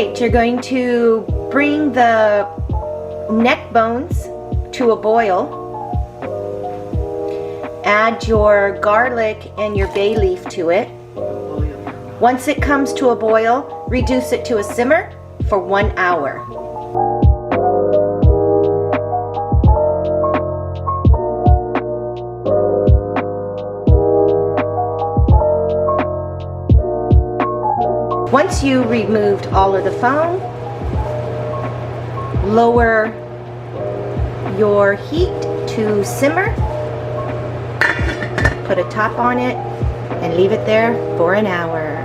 right, you're going to bring the neck bones to a boil. Add your garlic and your bay leaf to it. Once it comes to a boil, reduce it to a simmer for 1 hour. Once you removed all of the foam, lower your heat to simmer, put a top on it, and leave it there for an hour.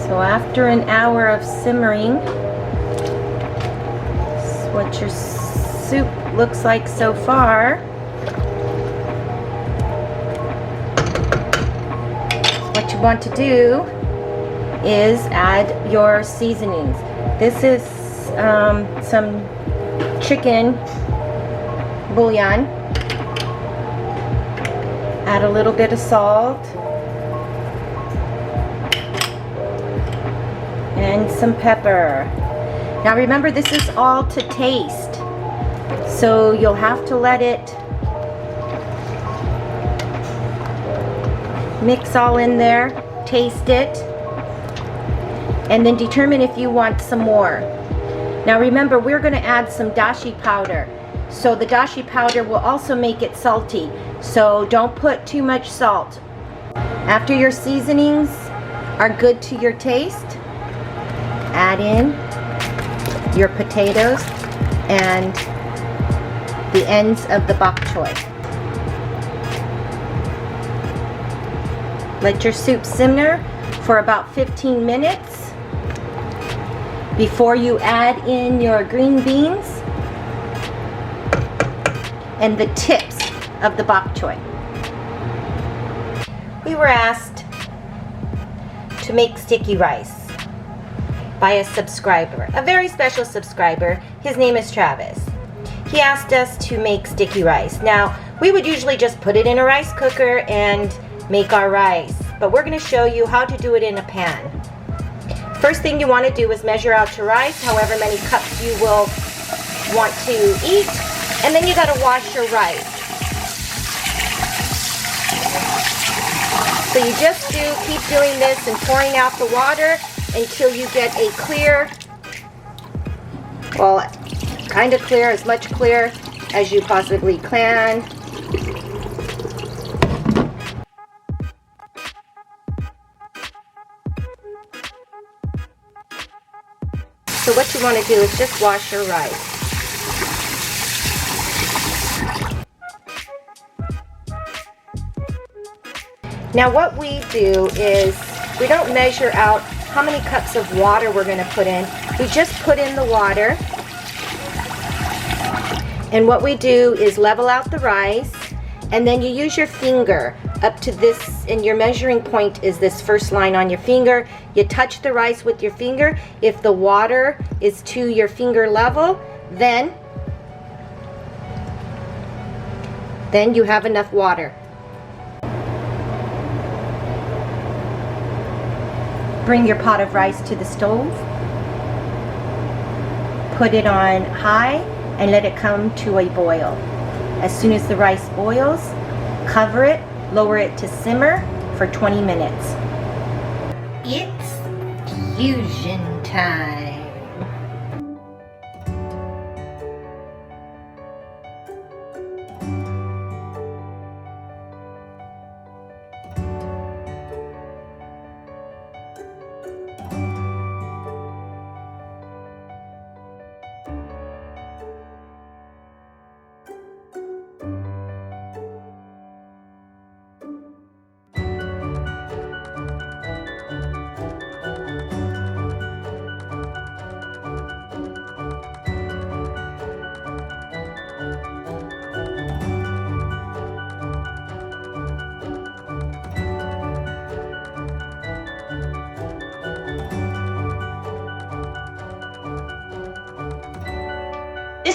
So after an hour of simmering, this is what your soup looks like so far. What you want to do is add your seasonings. This is some chicken bouillon. Add a little bit of salt and some pepper. Now remember, this is all to taste, so you'll have to let it mix all in there, taste it, and then determine if you want some more. Now remember, we're going to add some dashi powder, so the dashi powder will also make it salty, so don't put too much salt. After your seasonings are good to your taste, add in your potatoes and the ends of the bok choy. Let your soup simmer for about 15 minutes before you add in your green beans and the tips of the bok choy. We were asked to make sticky rice by a subscriber, a very special subscriber. His name is Travis. He asked us to make sticky rice. Now, we would usually just put it in a rice cooker and make our rice, but we're going to show you how to do it in a pan. First thing you want to do is measure out your rice, however many cups you will want to eat, and then you got to wash your rice. So you just keep doing this and pouring out the water until you get a clear, well, kind of clear, as much clear as you possibly can. So what you want to do is just wash your rice. Now what we do is we don't measure out how many cups of water we're going to put in. We just put in the water, and what we do is level out the rice, and then you use your finger up to this, and your measuring point is this first line on your finger. You touch the rice with your finger. If the water is to your finger level, then you have enough water. Bring your pot of rice to the stove, put it on high, and let it come to a boil. As soon as the rice boils, cover it, lower it to simmer for 20 minutes. It's fusion time.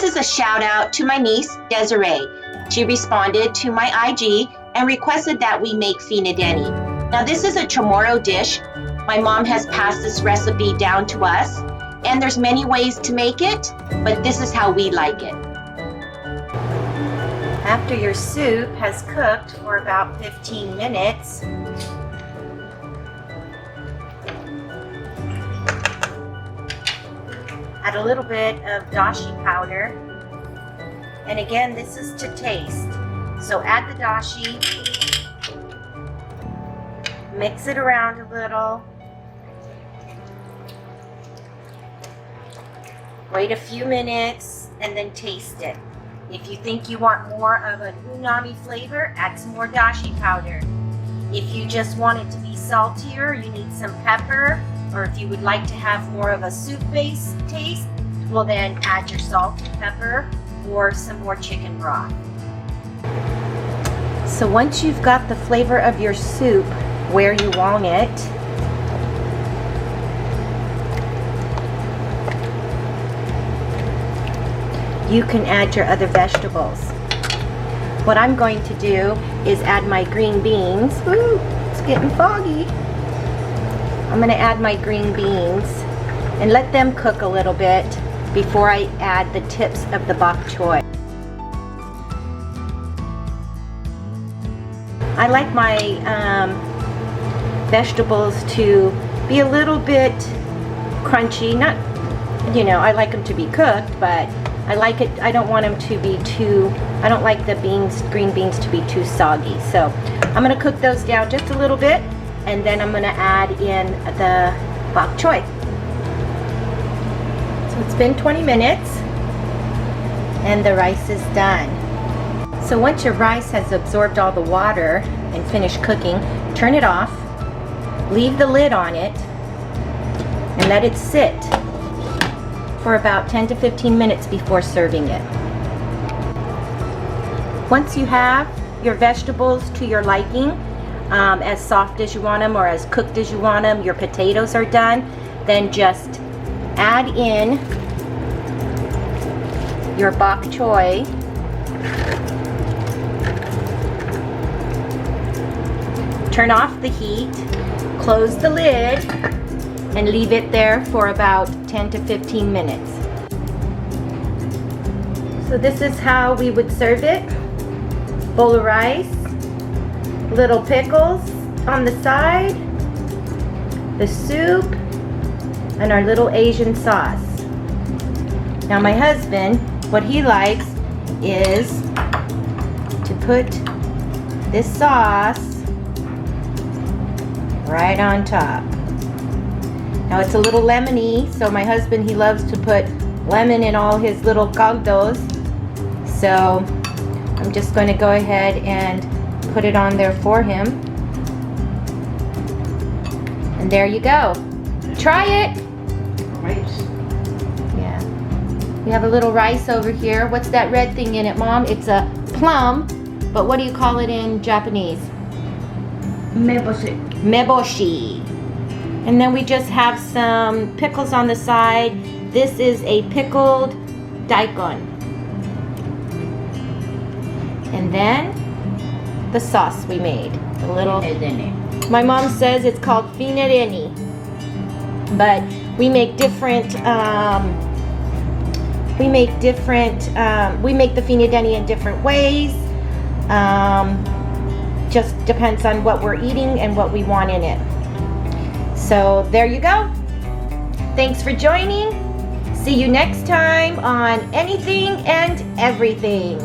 this is a shout out to my niece, Desirae. She responded to my IG and requested that we make Finadeni. Now this is a Chamorro dish. My mom has passed this recipe down to us, and there's many ways to make it, but this is how we like it. After your soup has cooked for about 15 minutes, add a little bit of dashi powder. And again, this is to taste. So add the dashi, mix it around a little, wait a few minutes, and then taste it. If you think you want more of an umami flavor, add some more dashi powder. If you just want it to be saltier, you need some pepper, or if you would like to have more of a soup-based taste, well then add your salt and pepper or some more chicken broth. So once you've got the flavor of your soup where you want it, you can add your other vegetables. What I'm going to do is add my green beans. Ooh, it's getting foggy. I'm going to add my green beans and let them cook a little bit before I add the tips of the bok choy. I like my vegetables to be a little bit crunchy. Not, you know, I like them to be cooked, but I like it, I don't want them to be too, I don't like the beans, green beans to be too soggy. So I'm going to cook those down just a little bit, and then I'm going to add in the bok choy. So it's been 20 minutes and the rice is done. So once your rice has absorbed all the water and finished cooking, turn it off, leave the lid on it, and let it sit for about 10 to 15 minutes before serving it. Once you have your vegetables to your liking, as soft as you want them or as cooked as you want them, your potatoes are done, then just add in your bok choy, turn off the heat, close the lid, and leave it there for about 10 to 15 minutes. So this is how we would serve it. Bowl of rice, little pickles on the side, the soup, and our little Asian sauce. Now my husband, what he likes is to put this sauce right on top. Now it's a little lemony, so my husband, he loves to put lemon in all his little caldos. So I'm just going to go ahead and put it on there for him. And there you go. Try it. Rice. Yeah. We have a little rice over here. What's that red thing in it, Mom? It's a plum, but what do you call it in Japanese? Meboshi. Meboshi. And then we just have some pickles on the side. This is a pickled daikon. And then the sauce we made. A little. Finadeni. My mom says it's called Finadeni. But we make different, we make the Finadeni in different ways. Just depends on what we're eating and what we want in it. So there you go. Thanks for joining. See you next time on Anything and Everything.